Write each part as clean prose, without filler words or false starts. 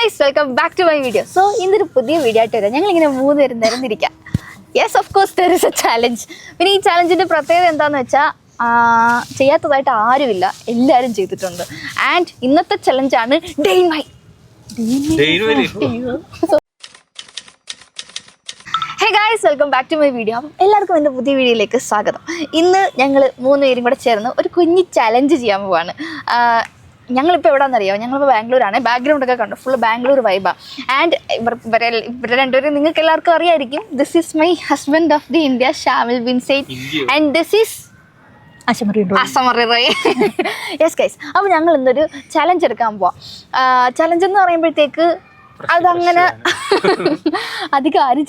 guys, welcome back to my video. So, ഇന്നൊരു പുതിയ video ആയിട്ട് വരാം. ഞങ്ങൾ ഇങ്ങനെ മൂന്ന് പേരും നിരന്നിരിക്കാം. Yes, of course, there is a challenge. പിന്നെ ഈ ചാലഞ്ചിന്റെ പ്രത്യേകത എന്താന്ന് വെച്ചാൽ ചെയ്യാത്തതായിട്ട് ആരുമില്ല, എല്ലാവരും ചെയ്തിട്ടുണ്ട്. ആൻഡ് ഇന്നത്തെ ചലഞ്ചാണ് day in my. Hey guys, welcome back to my video. അപ്പം എല്ലാവർക്കും എൻ്റെ പുതിയ വീഡിയോയിലേക്ക് സ്വാഗതം. ഇന്ന് ഞങ്ങൾ മൂന്ന് പേരും കൂടെ ചേർന്ന് ഒരു കുഞ്ഞ് ചലഞ്ച് ചെയ്യാൻ പോവാണ്. ഞങ്ങളിപ്പോൾ എവിടെയാണെന്നറിയാമോ? ഞങ്ങളിപ്പോൾ ബാംഗ്ലൂരാണ്. ബാക്ക്ഗ്രൗണ്ടൊക്കെ കണ്ടു, ഫുൾ ബാംഗ്ലൂർ വൈബാണ്. ആൻഡ് ഇവരെ രണ്ടുപേരും നിങ്ങൾക്ക് എല്ലാവർക്കും അറിയായിരിക്കും. This is my husband of the India, Shamil Bin Zaid. And this is അസമറി റോയ്. യെസ് ഗൈസ്, അപ്പോൾ ഞങ്ങൾ ഇന്നൊരു ചലഞ്ച് എടുക്കാൻ പോവാം. ചലഞ്ച് എന്ന് പറയുമ്പോഴത്തേക്ക് അതങ്ങനെ അധികം ആരും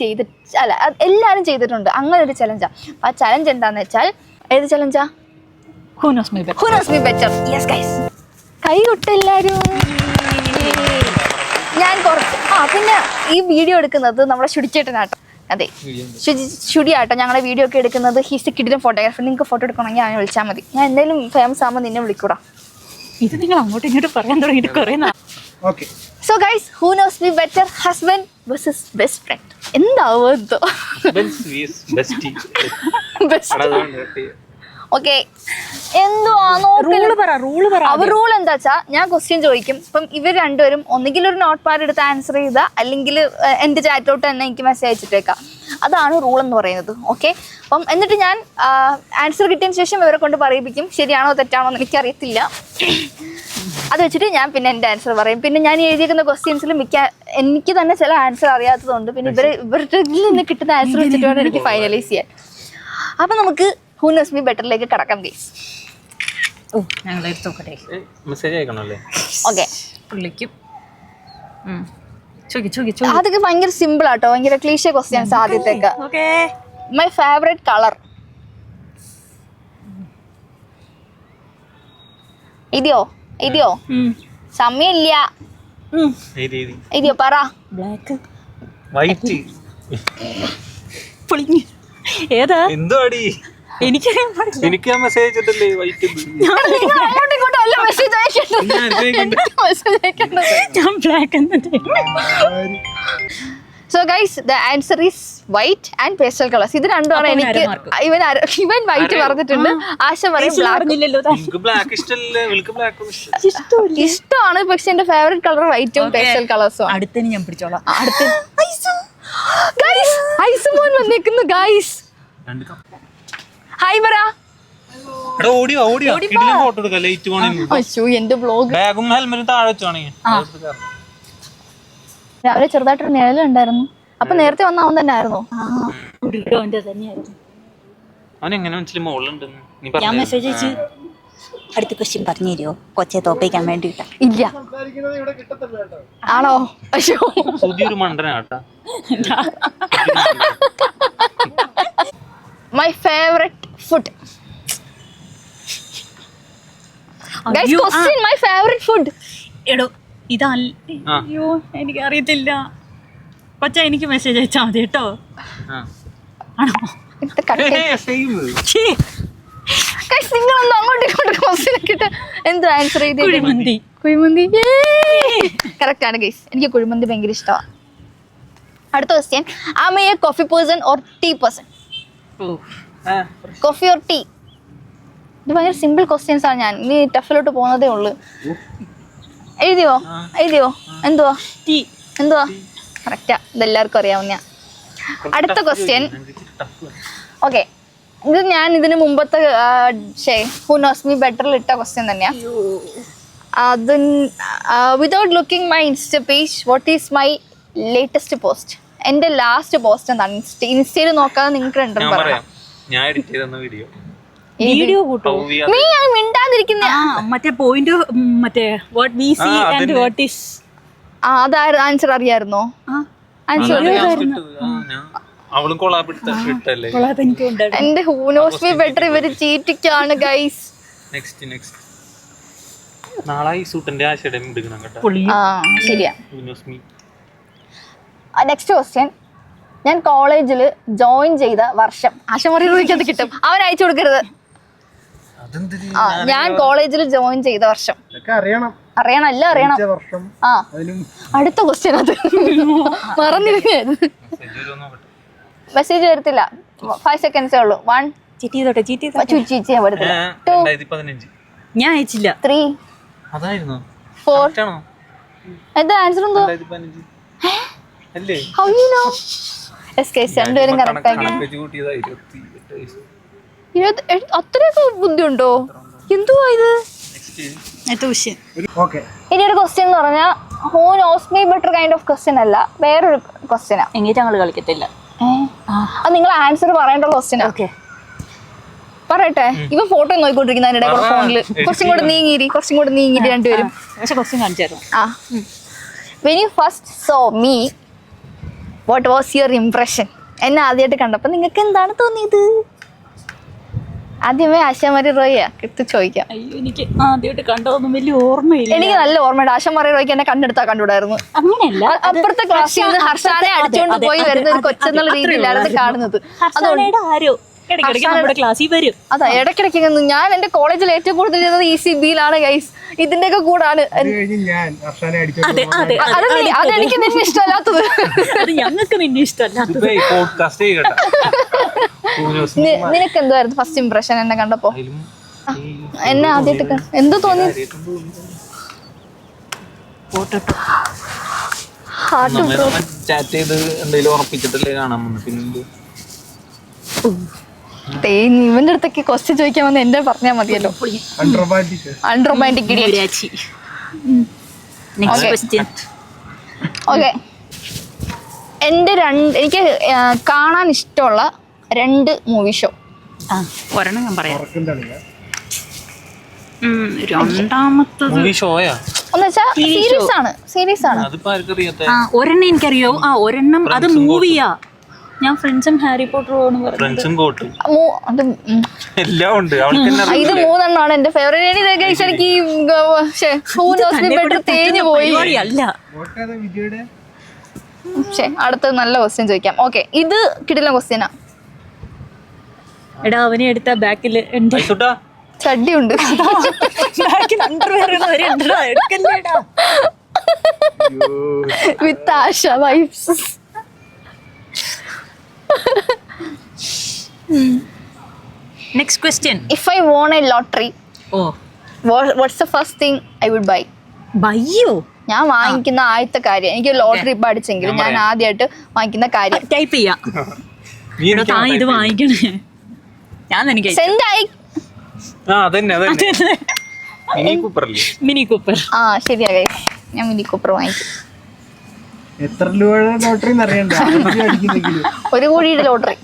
അല്ല, എല്ലാവരും ചെയ്തിട്ടുണ്ട്. അങ്ങനെ ഒരു ചലഞ്ചാണ്. ആ ചലഞ്ച് എന്താണെന്ന് വെച്ചാൽ, ഏത് ചലഞ്ചാ? Who knows me better. Yes guys, കൈ കൊട്ടെല്ലാരും. ഞാൻ കുറച്ച് പിന്നെ ഈ വീഡിയോ എടുക്കുന്നത് നമ്മുടെ ശുടിച്ചേട്ടനാട്ടോ. അതെ, ശുടിയാട്ടോ ഞങ്ങളുടെ വീഡിയോ ഒക്കെ എടുക്കുന്നത്. ഹീസ് എ കിഡിലും ഫോട്ടോഗ്രാഫർ. നിങ്ങൾക്ക് ഫോട്ടോ എടുക്കണമെങ്കിൽ ഞാൻ വിളിച്ചാൽ മതി. ഞാൻ എന്തെങ്കിലും ഫേമസ് ആകുമ്പോൾ നിന്നെ വിളിക്കൂടാ. ഇത് നിങ്ങൾ അങ്ങോട്ടും ഇങ്ങോട്ടും പറയാൻ തുടങ്ങിയിട്ട് കുറേ Okay. So guys, who knows me better? Husband versus best friend. എന്താവോ എന്തോ. ഓക്കെ, അവർ റൂൾ എന്താ വെച്ചാ, ഞാൻ ക്വസ്റ്റ്യൻ ചോദിക്കും. ഇപ്പം ഇവർ രണ്ടുപേരും ഒന്നുകിൽ ഒരു നോട്ട് പാഡ് എടുത്ത് ആൻസർ ചെയ്താൽ, അല്ലെങ്കിൽ എൻ്റെ ചാറ്റിലോട്ട് തന്നെ എനിക്ക് മെസ്സേജ് അയച്ചിട്ടേക്കാം. അതാണ് റൂൾ എന്ന് പറയുന്നത്. ഓക്കെ, അപ്പം എന്നിട്ട് ഞാൻ ആൻസർ കിട്ടിയതിന് ശേഷം ഇവരെ കൊണ്ട് പറയിപ്പിക്കും. ശരിയാണോ തെറ്റാണോ എന്ന് എനിക്കറിയത്തില്ല. അത് വെച്ചിട്ട് ഞാൻ പിന്നെ എൻ്റെ ആൻസർ പറയും. പിന്നെ ഞാൻ എഴുതിയിരിക്കുന്ന ക്വസ്റ്റ്യൻസിൽ എനിക്ക് തന്നെ ചില ആൻസർ അറിയാത്തതുകൊണ്ട് പിന്നെ ഇവരുടെ നിന്ന് കിട്ടുന്ന ആൻസർ വെച്ചിട്ട് വേണം എനിക്ക് ഫൈനലൈസ് ചെയ്യാൻ. അപ്പം നമുക്ക് ഹൂ നോസ് മീ ബെറ്ററിലേക്ക് കടക്കാം ഗൈസ്. ഓക്കെ, അതൊക്കെ ഭയങ്കര സിമ്പിൾ ആട്ടോ, ഭയങ്കര ക്ലീഷേ ക്വസ്റ്റ്യൻസ്. ആദ്യത്തേക്ക് മൈ ഫേവറേറ്റ് കളർ. ഇതെയോ സമയമില്ല. ഇതെയോ പറ. ബ്ലാക്ക്, വൈറ്റ്, ഏതാ? എന്തോടി എനിക്ക് മെസ്സേജ് ഇട്ടല്ലേ വൈറ്റ്. ഞാൻ black. So guys, the answer is white and pastel colors. ഇത് രണ്ടുമാണ് എനിക്ക്. ഇവൻ വൈറ്റ് പറഞ്ഞിട്ടുണ്ട്, ആശ പറയും ബ്ലാക്ക്. ഇഷ്ടമാണ്, പക്ഷെ എന്റെ ഫേവറേറ്റ് കളർ വൈറ്റും പേസ്റ്റൽ കളേഴ്സും. അടുത്തന്നെ ഞാൻ പിടിച്ചോളാം. ഐസുമോൻ വന്നേക്കുന്നു ഗൈസ്. ഹായ് പറ. എന്റെ ബ്ലോഗ് രാവിലെ ചെറുതായിട്ടൊരു നിഴലുണ്ടായിരുന്നു. അപ്പൊ നേരത്തെ വന്ന അവൻ തന്നെ ആയിരുന്നു. ഞാൻ മെസ്സേജ് അയച്ചു, അടുത്ത ക്വസ്റ്റ്യൻ പറഞ്ഞു തരുമോ കൊച്ചെ തോപ്പിക്കാൻ വേണ്ടിട്ട്. ഇല്ല, ആണോ? My favourite food. Guys, question my favourite food. എടോ അയ്യോ എനിക്ക് അറിയത്തില്ല കൊച്ച, എനിക്ക് മെസ്സേജ് അയച്ചാൽ മതി കേട്ടോ. ആണോ? നിങ്ങളൊന്നും അങ്ങോട്ടും ഇങ്ങോട്ടും ക്വസ്റ്റ്യൻ ഒക്കെ എന്ത് ആൻസർ ചെയ്ത്? കുഴിമന്തി. കറക്റ്റ് ആണ് ഗൈസ്, എനിക്ക് കുഴിമന്തി ഭയങ്കര ഇഷ്ടമാണ്. അടുത്ത question, am I a coffee person or tea person? Coffee or tea? ഇത് ഭയങ്കര സിമ്പിൾ ക്വസ്റ്റ്യൻസ് ആണ്. ഞാൻ ഇനി ടഫിലോട്ട് പോകുന്നതേ ഉള്ളൂ. എഴുതിയോ? എന്തുവാ? കറക്റ്റാ, ഇതെല്ലാവർക്കും അറിയാവുന്ന. അടുത്ത ക്വസ്റ്റ്യൻ. ഓക്കെ, ഇത് ഞാൻ ഇതിന് മുമ്പത്തെ ഹൂ നോസ് മീ ബെറ്ററിൽ ഇട്ട ക്വസ്റ്റ്യൻ തന്നെയാ. അത് without looking my insta page, what is my latest post? എൻ്റെ ലാസ്റ്റ് പോസ്റ്റ് എന്താണ്? ഇൻസ്റ്റയിൽ നോക്കാതെ നിങ്ങൾക്ക് രണ്ടും പറയാം. വീഡിയോ നീ മിണ്ടാതിരിക്കുന്ന മറ്റേ പോയിന്റ്, മറ്റേ what we see and what is. അതായത് ആൻസർ അറിയായിരുന്നോ? എന്റെ ഹൂ നോസ് മീ ബെറ്റർ ഇവര് ചീറ്റിക്കാണ് ഗൈസ്. ശരിയാ. നെക്സ്റ്റ് ക്വസ്റ്റ്യൻ, ഞാൻ കോളേജിൽ ജോയിൻ ചെയ്ത വർഷം. ആശമറി അത് കിട്ടും, അവൻ അയച്ചു കൊടുക്കരുത്. ഞാൻ കോളേജിൽ ജോയിൻ ചെയ്ത വർഷം. അറിയണം, എല്ലാം അറിയണം. വർഷം ആ അതിനും അടുത്ത ക്വസ്റ്റ്യൻ അത് മറന്നിരുന്നു. മെസ്സേജ് വരത്തില്ല, 5 seconds ഉള്ളൂ. 1 ചീറ്റ് ഞാൻ വരുത്തില്ല. 2 2015 ഞാൻ അയച്ചില്ല. 3 അതായിരുന്നു 4 എന്താ ആൻസർ എന്തോ? 2015 അല്ലേ? How you know? എസ്കേസ് രണ്ടുപേരും കറക്റ്റ് ആക്കി. കണക്ക് കൂട്ടിയതാ 28 വയസ്സ്. അത്രയൊക്കെ ബുദ്ധിയുണ്ടോ? എന്തുവാ ഇത്? ഓക്കെ ഇനി ഒരു ക്വസ്റ്റ്യൻ എന്ന് പറഞ്ഞാൽ who knows me better kind of question അല്ല, വേറൊരു ക്വസ്റ്റ്യനാ. എങ്കിൽ ഞങ്ങൾ കളിക്കത്തില്ല. അത് നിങ്ങൾ ആൻസർ പറയേണ്ട ക്വസ്റ്റ്യനാ. ഓക്കെ പറയട്ടെ. ഇവ ഫോട്ടോ നോക്കിക്കൊണ്ടിരിക്കുന്ന അതിനിടെ കൂടെ ഫോണില് കുറച്ചും കൂടെ നീങ്ങിരി രണ്ടുപേരും. പക്ഷെ ക്വസ്റ്റ്യൻ കാണിച്ചായിരുന്നു. ആ when you first so me what was your impression? എന്നെ ആദ്യമായിട്ട് കണ്ടപ്പോൾ നിങ്ങൾക്ക് എന്താണ് തോന്നിയത്? ആദ്യമേ ആശാമാരി റോയിയാ എടുത്ത് ചോദിക്കാം. അയ്യോ, എനിക്ക് ആദ്യമായിട്ട് കണ്ടതൊന്നും വലിയ ഓർമ്മയില്ല. എനിക്ക് നല്ല ഓർമ്മയുണ്ട്. ആശാമാരി റോയ്ക്ക് എന്നെ കണ്ടെടുത്താൽ കണ്ടുകൂടായിരുന്നു. അങ്ങനെയല്ല, അപ്പുറത്തെ ക്ലാസ്സിൽ നിന്ന് ഹർഷാനെ അടിച്ചുകൊണ്ട് പോയി വരുന്ന ഒരു കൊച്ചെന്നുള്ള രീതിയിലായിരുന്നു കാണുന്നത്. ഹർഷാനയുടെ ആരോ ഇടയ്ക്കിടയ്ക്ക് നമ്മുടെ ക്ലാസ്സിൽ വരും. അതാ ഇടയ്ക്കിടയ്ക്ക് ഞാൻ എന്റെ കോളേജിൽ ഏറ്റവും കൂടുതൽ ചെയ്തത് ECBയിലാണ് ഗൈസ്. ഇതിന്റെ ഒക്കെ കൂടാണ്. അതെ അതെ, അതെനിക്ക് നിന്നെ ഇഷ്ടമല്ലാത്തത്. അത് ഞങ്ങൾക്ക് നിന്നെ ഇഷ്ടമല്ലാത്തത്. നിനക്ക് എന്തായിരുന്നു ഫസ്റ്റ് ഇംപ്രഷൻ എന്നെ കണ്ടപ്പോ? എന്നെ ആദ്യമായിട്ട് എന്തോ തോന്നി? ചാറ്റ് ചെയ്ത് എന്തെങ്കിലും ഉറപ്പിച്ചിട്ടല്ലേ കാണാൻ പിന്നെ ഇവന്റെ അടുത്തൊക്കെ ക്വസ്റ്റ്യൻ ചോദിക്കാൻ വന്ന് എന്റെ പറഞ്ഞാൽ മതിയല്ലോ. അൺറൊമാൻറ്റിക് വിരാച്ചി. Next question. ഓക്കെ, എനിക്ക് കാണാൻ ഇഷ്ടമുള്ള 2 മൂവി ഷോ. ഒരെണ്ണം ഞാൻ പറയാം. രണ്ടാമത്തത് മൂവി ഷോയാ എന്ന് വെച്ചാ സീരീസ് ആണ്. അതിപ്പോ ആർക്കറിയാത്ത ഒരെണ്ണം എനിക്കറിയോ. ഒരെണ്ണം അത് മൂവിയാ. ഞാൻ ഫ്രണ്ട്സും ഹാരി പോട്ടറും ആണ് പറഞ്ഞത്. ഫ്രണ്ട്സും കോട്ടും അത് എല്ലാം ഉണ്ട്. അവൾക്ക് ഇത് 3 എന്റെ ഫേവറേറ്റ്. എനിക്ക് തേഞ്ഞു പോയി. അല്ല, അടുത്ത നല്ല ക്വസ്റ്റ്യൻ ചോദിക്കാം. ഓക്കെ, ഇത് കിടില ക്വസ്റ്റ്യനാ. എടാ, അവനെ എടുത്ത ബാക്കിൽ ചഡ്ഡി ഉണ്ട്. വിത്ത് ആശ vibes. Next question. If I won a lottery, what's the first thing I would buy? ബയ്യോ, ഞാൻ വാങ്ങിക്കുന്ന ആദ്യത്തെ കാര്യം, എനിക്ക് ലോട്ടറി ഇപ്പൊ അടിച്ചെങ്കിലും ഞാൻ ആദ്യമായിട്ട് വാങ്ങിക്കുന്ന കാര്യം ടൈപ്പ് ചെയ്യാം. ഇത് വാങ്ങിക്കണേ. ഞാൻ എനിക്ക് സെൻഡ് ആയി. Mini Cooper. ആ ശരിയാ ഗൈസ്, ഞാൻ മിനി കൂപ്പർ വാങ്ങിച്ചു. എത്ര രൂപയുടെ ലോട്ടറി അറിയണ്ട. 1 കോടിയുടെ ലോട്ടറി.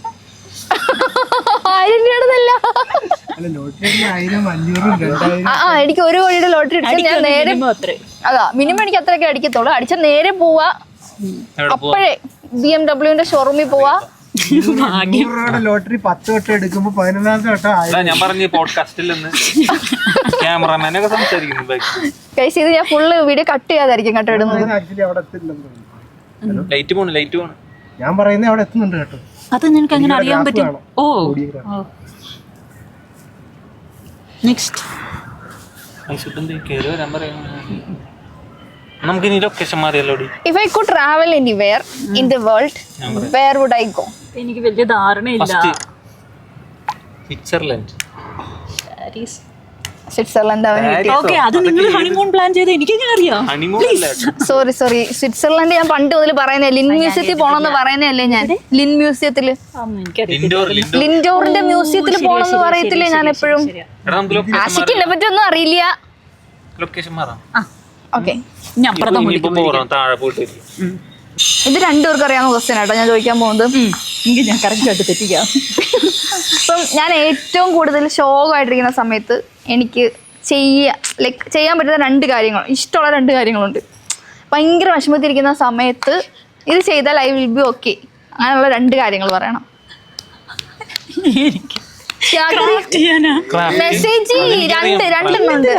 1000 രൂപയുടെതല്ല. എനിക്ക് 1 കോടിയുടെ ലോട്ടറി അടിച്ചാൽ ഞാൻ നേരെ അതാ മിനിമം എനിക്ക് അത്രയൊക്കെ അടിക്കത്തുള്ളൂ. അടിച്ചാൽ നേരെ പോവാ, അപ്പോഴേ BMW ഷോറൂമിൽ പോവാ. ലോട്ടറി 10 വട്ടം എടുക്കുമ്പോ 11ാമത്തെ വട്ടം ഞാൻ പറഞ്ഞു പോഡ്കാസ്റ്റിൽ നിന്ന് ക്യാമറമാനൊക്കെ സംസാരിക്കുന്നു. ഇത് ഞാൻ ഫുള്ള് വീഡിയോ കട്ട് ചെയ്യാതായിരിക്കും കേട്ടോ ഇടുന്നത്. ലൈറ്റ് പോണ് ഞാൻ പറയുന്നത് അവിടെ എത്തുന്നുണ്ട് കേട്ടോ. അത് നിനക്ക് എങ്ങനെ അറിയാൻ പറ്റും? ഓ, നെക്സ്റ്റ്. നമുക്ക് ഇനി location മാറിയല്ലോ. If I could travel anywhere in the world, where would I go? എനിക്ക് വലിയ ധാരണയില്ല. സ്വിറ്റ്സർലൻഡ്. സ്വിറ്റ്സർലൻഡ്. ഓക്കെ, അത് നിങ്ങൾ ഹണിമൂൺ പ്ലാൻ ചെയ്ത് എനിക്കെങ്ങനെ അറിയാം? സോറി സ്വിറ്റ്സർലൻഡ് ഞാൻ പണ്ട് മുതൽ പറയുന്നേ. ലിൻ മ്യൂസിയത്തിൽ പോണെന്ന് പറയുന്നല്ലേ ഞാൻ. ലിൻ മ്യൂസിയത്തില്, ലിൻഡോറിന്റെ മ്യൂസിയത്തിൽ പോണെന്ന് പറയത്തില്ലേ ഞാൻ എപ്പോഴും. ആശിക്കിനെ പറ്റൊന്നും അറിയില്ല. ലൊക്കേഷൻ മാറാം. ഓക്കെ, താഴെ പോയിട്ട് ഇത് 2 പേർക്ക് അറിയാവുന്ന ക്വസ്റ്റ്യൻ ആട്ടോ ഞാൻ ചോദിക്കാൻ പോകുന്നത്. ഞാൻ കറക്റ്റ് ആയിട്ട് തെറ്റിക്കാം. ഇപ്പം ഞാൻ ഏറ്റവും കൂടുതൽ ശോകമായിട്ടിരിക്കുന്ന സമയത്ത് എനിക്ക് ചെയ്യാൻ പറ്റുന്ന 2 കാര്യങ്ങൾ, ഇഷ്ടമുള്ള 2 കാര്യങ്ങളുണ്ട്. ഭയങ്കര വിഷമത്തിരിക്കുന്ന സമയത്ത് ഇത് ചെയ്താൽ ഐ വിൽ ബി ഓക്കെ. അങ്ങനെയുള്ള 2 കാര്യങ്ങൾ പറയണം. മെസ്സേജ് 2 ഉണ്ട്.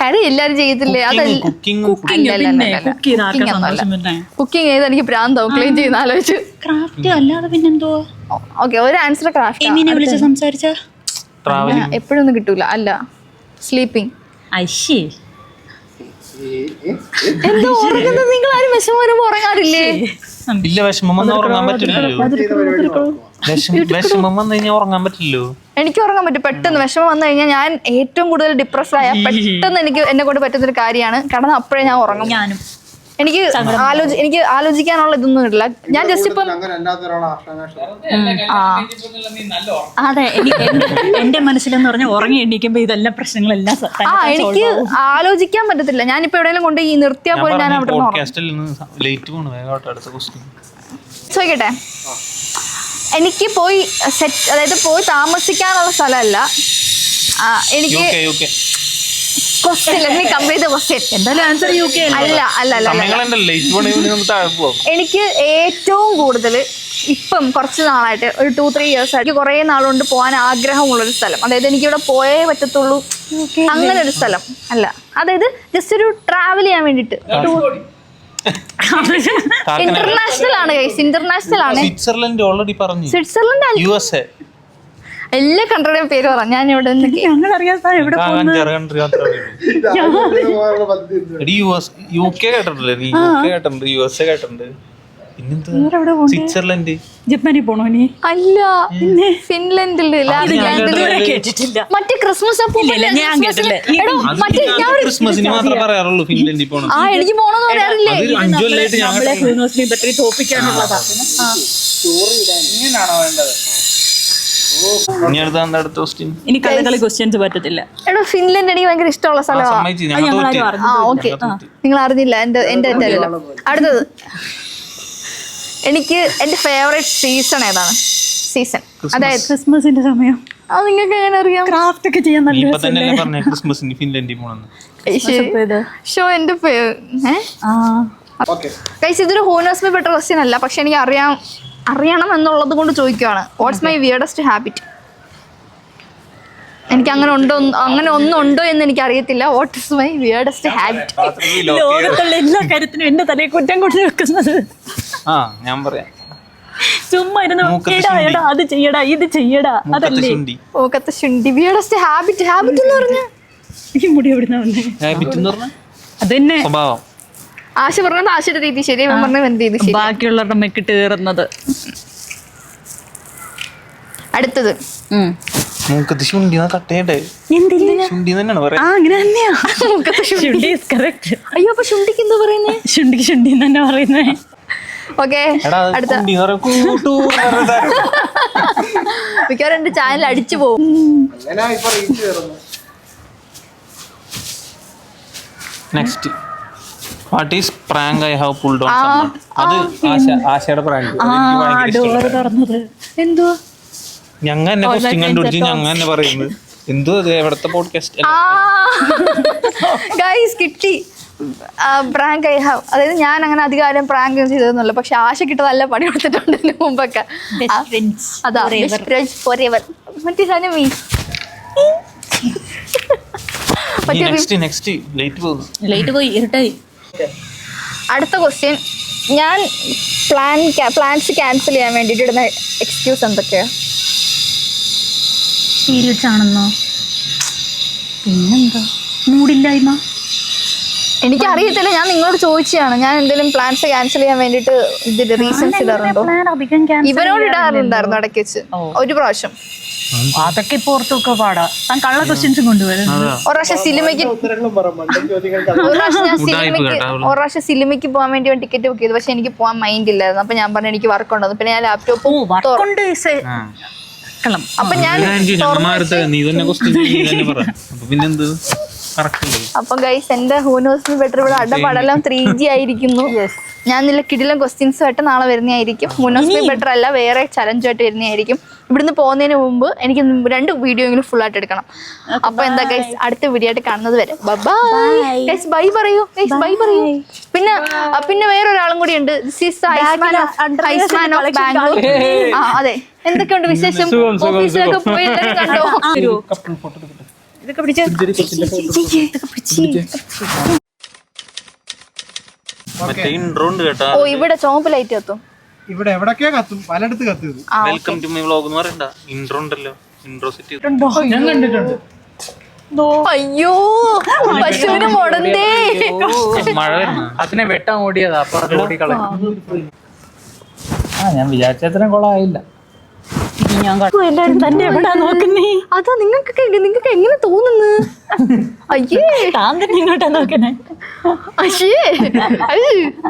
കറി എല്ലാരും ചെയ്യത്തില്ലേ? അതല്ല, കുക്കിംഗ് ചെയ്ത് എനിക്ക് ഭ്രാന്താവും ക്ലീൻ ചെയ്യുന്ന ആലോചിച്ച്. ക്രാഫ്റ്റ് അല്ലാതെ പിന്നെന്തോ? ഓക്കെ, ഒരു ആൻസർ ക്രാഫ്റ്റ്. വിളിച്ച് സംസാരിച്ച എപ്പോഴൊന്നും കിട്ടൂല. അല്ല, സ്ലീപ്പിംഗ്. അശ്ശേ എന്തോ ഉറങ്ങുന്നത് നിങ്ങൾ ആരും വിഷമം വരുമ്പോ ഉറങ്ങാറില്ലേ? ഇല്ല, വിഷമം വന്ന് ഉറങ്ങാൻ പറ്റില്ലല്ലോ. വിഷമം വന്നു കഴിഞ്ഞാൽ ഉറങ്ങാൻ പറ്റില്ലല്ലോ. എനിക്ക് ഉറങ്ങാൻ പറ്റും പെട്ടെന്ന്. വിഷമം വന്നു കഴിഞ്ഞാൽ ഞാൻ ഏറ്റവും കൂടുതൽ ഡിപ്രസ്ഡ് ആയ പെട്ടെന്ന് എന്നെ കൊണ്ട് പറ്റുന്നൊരു കാര്യമാണ്. കിടന്ന് അപ്പോഴേ ഞാൻ ഉറങ്ങും. ഞാനും എനിക്ക് ആലോചിക്കാനുള്ള ഇതൊന്നും ഇല്ല. ഞാൻ ജസ്റ്റ് ഇപ്പം അതെ എന്റെ മനസ്സിലെന്ന് പറഞ്ഞാൽ ഉറങ്ങി എണീക്കുമ്പോ ഇതെല്ലാം പ്രശ്നങ്ങളെല്ലാം എനിക്ക് ആലോചിക്കാൻ പറ്റത്തില്ല. ഞാനിപ്പോ എവിടെയെങ്കിലും കൊണ്ട് ഈ നിർത്തിയാൽ പോലും ഞാൻ അവിടെ ചോദിക്കട്ടെ, എനിക്ക് പോയി അതായത് പോയി താമസിക്കാനുള്ള സ്ഥലമല്ല എനിക്ക്. എന്തായാലും ആൻസർ UK എനിക്ക് ഏറ്റവും കൂടുതൽ ഇപ്പം കുറച്ച് നാളായിട്ട് ഒരു 2-3 years ആയിട്ട് കുറെ നാളുകൊണ്ട് പോകാൻ ആഗ്രഹമുള്ളൊരു സ്ഥലം, അതായത് എനിക്കിവിടെ പോയേ പറ്റത്തുള്ളൂ അങ്ങനെ ഒരു സ്ഥലം അല്ല, അതായത് ജസ്റ്റ് ഒരു ട്രാവൽ ചെയ്യാൻ വേണ്ടിട്ട്. ഇന്റർനാഷണൽ ആണ് ഗൈസ്, ഇന്റർനാഷണൽ ആണ്. സ്വിറ്റ്സർലൻഡ് USA എല്ലാ കൺട്രിയുടെയും പേര് പറ. ഞാൻ ഇവിടെ ഞങ്ങൾ അറിയാത്ത എവിടെ സ്വിറ്റ്സർലൻഡ് ജപ്പാനിൽ പോണോ നീ? അല്ല, ഫിൻലൻഡില് മറ്റേ ക്രിസ്മസ് ക്രിസ്മസിന് മാത്രമേ പറയാറുള്ളൂ ഫിൻലൻഡിൽ പോകണം. എനിക്ക് പോണെന്ന് പറയാറില്ലേ? ഇനി കളി ക്വസ്റ്റ്യൻസ് പറ്റത്തില്ല. എടോ, ഫിൻലൻഡ് എനിക്ക് ഭയങ്കര ഇഷ്ടമുള്ള സ്ഥലമാണ്. ഓക്കെ, നിങ്ങൾ അറിഞ്ഞില്ല. എന്റെ അടുത്തത് എനിക്ക് എന്റെ ഫേവറേറ്റ് സീസൺ ഏതാണ്? സീസൺ അതായത് ക്രിസ്മസിന്റെ സമയം. അത് നിങ്ങൾക്ക് എങ്ങനെ അറിയാം? ക്രാഫ്റ്റ് ഒക്കെ ചെയ്യാൻ നല്ല ഷോ എന്റെ ഗൈസ്, ഇതൊരു who knows me better question അല്ല, പക്ഷെ എനിക്ക് അറിയണം എന്നുള്ളത് കൊണ്ട് ചോദിക്കുവാണ്. What's my weirdest habit? എനിക്ക് അങ്ങനെ ഒന്നും ഉണ്ടോ എന്ന് എനിക്ക് അറിയത്തില്ല. What is my weirdest habit? ലോകത്തുള്ള എല്ലാ കാര്യത്തിനും എന്റെ തലയെ കുറ്റം കൊണ്ട് വെക്കുന്നത്. ഞാൻ പറയാം, ചുമ്മാ ഇരുന്ന് അത് ചെയ്യടാ ഇത് ചെയ്യടാ അതല്ലേ ഓക്കത്തെ ശുണ്ടി. വിയർഡസ്റ്റ് ഹാബിറ്റ് എന്ന് പറഞ്ഞാൽ ഈ മുടി എവിടുന്ന വന്നേ? അതന്നെ സ്വഭാവം. ആശ പറഞ്ഞത് ആശയുടെ രീതി ശരി, ഇവൻ പറഞ്ഞത് എന്ത് രീതി ശരി. ബാക്കിയുള്ളവരുടെ മെക്കിട്ട് കയറുന്നത്. അടുത്തത് മൂക്കത്ത് ശുണ്ടി കട്ടേണ്ടേ? ശുണ്ടി തന്നെയാണ് പറയാ. അങ്ങനെ തന്നെയാ. അയ്യോ, അപ്പൊ ശുണ്ടിക്ക് എന്താ പറയുന്നേ? ശുണ്ടിക്ക് ശുണ്ടി തന്നെ പറയുന്നേ. ഓക്കെ, അടുത്ത മിക്കവാറും എന്റെ ചാനൽ അടിച്ചു പോകും. Next, what is prank I have pulled on someone? അത് ആശയുടെ പ്രാങ്ക്. എന്തോ ഞങ്ങ എന്നെ ക്വസ്റ്റ്യൻ കണ്ടുപിടിച്ച് ഞങ്ങ എന്നെ പറയുന്നത് എന്തോ എവിടത്തെ പോഡ്കാസ്റ്റ് ഗൈസ് കിട്ടി. പ്രാങ്ക് ഐ ഹാവ്, അതായത് ഞാൻ അങ്ങനെ അധികം പ്രാങ്ക് ചെയ്തതെന്നല്ല, പക്ഷെ ആശ കിട്ട നല്ല പണി കൊടുത്തിട്ടുണ്ട് ഇതിന് മുമ്പൊക്കെ. അതാ മറ്റേ സാധനം മീൻസ് അടുത്ത ക്വസ്റ്റ്യൻ, ഞാൻ പ്ലാൻസ് ക്യാൻസൽ ചെയ്യാൻ വേണ്ടിട്ട് ഇടുന്ന എക്സ്ക്യൂസ് എന്തൊക്കെയാ? പീരിയഡ്സ് ആണെന്നോ, പിന്നെന്താ മൂടില്ലായ്മ? എനിക്കറിയത്തില്ല, ഞാൻ നിങ്ങളോട് ചോദിച്ചതാണ്. ഞാൻ എന്തെങ്കിലും പ്ലാൻസ് ക്യാൻസൽ ചെയ്യാൻ വേണ്ടിട്ട് ഇതിന്റെ റീസൺസ് ഇടാറുണ്ടോ? ഇവനോട് ഇടാറുണ്ടായിരുന്നു ഇടയ്ക്ക് വെച്ച് ഒരു പ്രാവശ്യം. അതൊക്കെ പുറത്തൊക്കെ പാടാ. താൻ കള്ള ക്വസ്റ്റ്യൻസും കൊണ്ടുവരും. ഒരു പ്രാവശ്യം സിനിമയ്ക്ക് പോകാൻ വേണ്ടി ടിക്കറ്റ് ബുക്ക് ചെയ്തു, പക്ഷെ എനിക്ക് പോകാൻ മൈൻഡ് ഇല്ലായിരുന്നു. അപ്പൊ ഞാൻ പറഞ്ഞു എനിക്ക് വർക്ക് ഉണ്ടെന്ന്. പിന്നെ ഞാൻ ലാപ്ടോപ്പ് അപ്പൊ ഞാൻ അപ്പൊ ഗൈസ്, എന്റെ ഹൂ നോസ് മീ ബെറ്റർ ഇവിടെ അടപടലം 3G ആയിരിക്കുന്നു. ഞാൻ നല്ല കിടിലം ക്വസ്റ്റ്യൻസുമായിട്ട് നാളെ വരുന്നതായിരിക്കും. ഹൂ നോസ് മീ ബെറ്റർ അല്ല, വേറെ ചലഞ്ചുമായിട്ട് വരുന്നതായിരിക്കും. ഇവിടുന്ന് പോകുന്നതിന് മുമ്പ് എനിക്ക് 2 വീഡിയോയെങ്കിലും ഫുൾ ആയിട്ട് എടുക്കണം. അപ്പൊ എന്താ ഗൈസ്, അടുത്ത വീഡിയോ ആയിട്ട് കാണുന്നത് വരെ ബൈ ഗൈസ്. ബൈ പറയൂ ഗൈസ്, ബൈ പറയൂ. പിന്നെ വേറൊരാളും കൂടി ഉണ്ട്. ബാംഗ്ലൂർ. അതെ, എന്തൊക്കെയുണ്ട് വിശേഷം? ഓഫീസിലൊക്കെ പോയി കണ്ടോ? ഇതൊക്കെ പിടിച്ച് ഓ, ഇവിടെ ചുവപ്പ് ലൈറ്റ് കത്തും. ഇവിടെ എവിടൊക്കെയാ കത്തും, പലയിടത്ത് കത്തും. വെൽക്കം ടു മൈ വ്ലോഗ് എന്ന് പറയണ്ട, ഇൻട്രോ ഉണ്ടല്ലോ, ഇൻട്രോ സെറ്റ് ഞാൻ കണ്ടിട്ടുണ്ട്. അയ്യോ പശുവിന് മുടന്തേ. മഴ വരുന്നു അതിനെ വെട്ടാൻ ഓടിയതാ അപ്പൊ അത് ഓടിക്കളെ. ഞാൻ വിചാരിച്ചത്രയും കൊളായില്ല. ഞാൻ എല്ലാരും തന്നെ എവിടാ നോക്കുന്നേ? അതാ നിങ്ങൾക്ക് എങ്ങനെ തോന്നുന്നു? അയ്യേ താൻ തന്നെ ഇങ്ങോട്ടാ നോക്കണേ? അയ്യേ